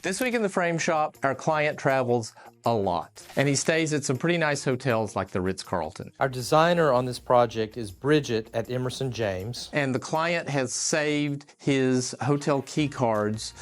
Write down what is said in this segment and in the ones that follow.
This week in the Frame Shop, our client travels a lot, and he stays at some pretty nice hotels like the Ritz-Carlton. Our designer on this project is Bridget at Emerson James, and the client has saved his hotel key cards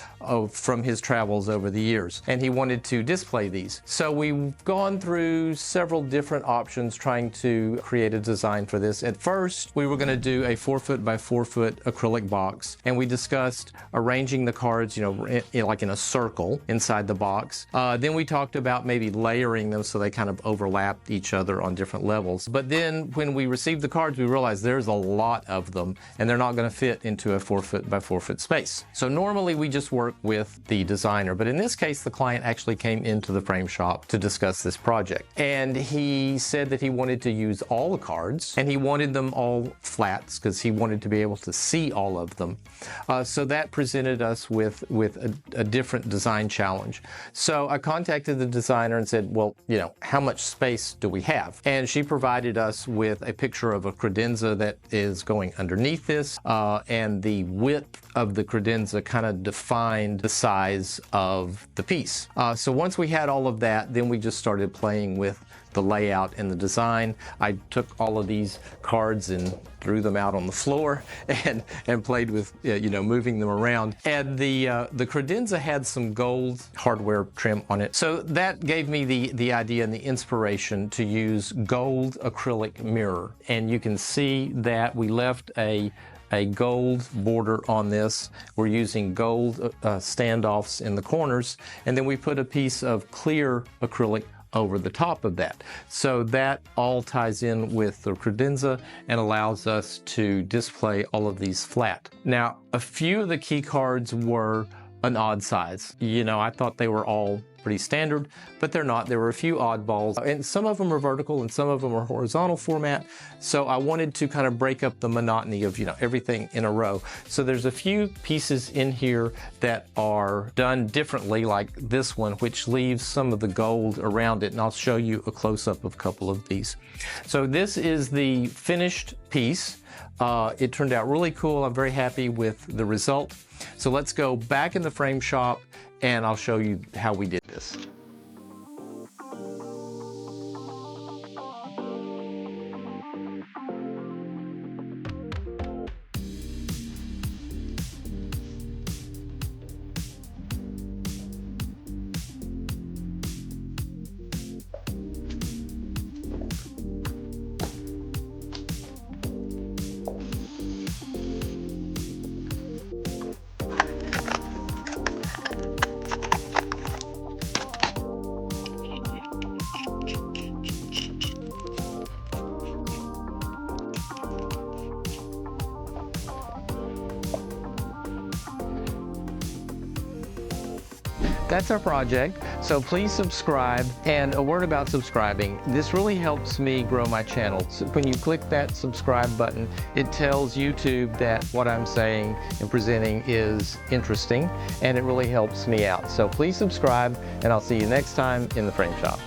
from his travels over the years, and he wanted to display these. So we've gone through several different options trying to create a design for this. At first, we were going to do a 4-foot by 4-foot acrylic box, and we discussed arranging the cards, like in a circle inside the box. Then we talked about maybe layering them so they kind of overlapped each other on different levels. But then when we received the cards, we realized there's a lot of them, and they're not going to fit into a 4-foot by 4-foot space. So normally we just work with the designer, but in this case, the client actually came into the frame shop to discuss this project. And he said that he wanted to use all the cards, and he wanted them all flats because he wanted to be able to see all of them. So that presented us with a different design challenge. So I contacted the designer and said, well, how much space do we have? And she provided us with a picture of a credenza that is going underneath this, and the width of the credenza kind of defined the size of the piece. So once we had all of that, then we just started playing with the layout and the design. I took all of these cards and threw them out on the floor and played with moving them around. And the credenza had some gold hardware trim on it. So that gave me the idea and the inspiration to use gold acrylic mirror. And you can see that we left a gold border on this. We're using gold standoffs in the corners, and then we put a piece of clear acrylic over the top of that. So that all ties in with the credenza and allows us to display all of these flat. Now, a few of the key cards were an odd size. I thought they were all pretty standard, but they're not. There were a few oddballs, and some of them are vertical and some of them are horizontal format. So I wanted to kind of break up the monotony of, everything in a row. So there's a few pieces in here that are done differently, like this one, which leaves some of the gold around it. And I'll show you a close-up of a couple of these. So this is the finished piece. It turned out really cool. I'm very happy with the result. So let's go back in the frame shop and I'll show you how we did this. That's our project, so please subscribe. And a word about subscribing, this really helps me grow my channel. So when you click that subscribe button, it tells YouTube that what I'm saying and presenting is interesting, and it really helps me out. So please subscribe, and I'll see you next time in the Frame Shop.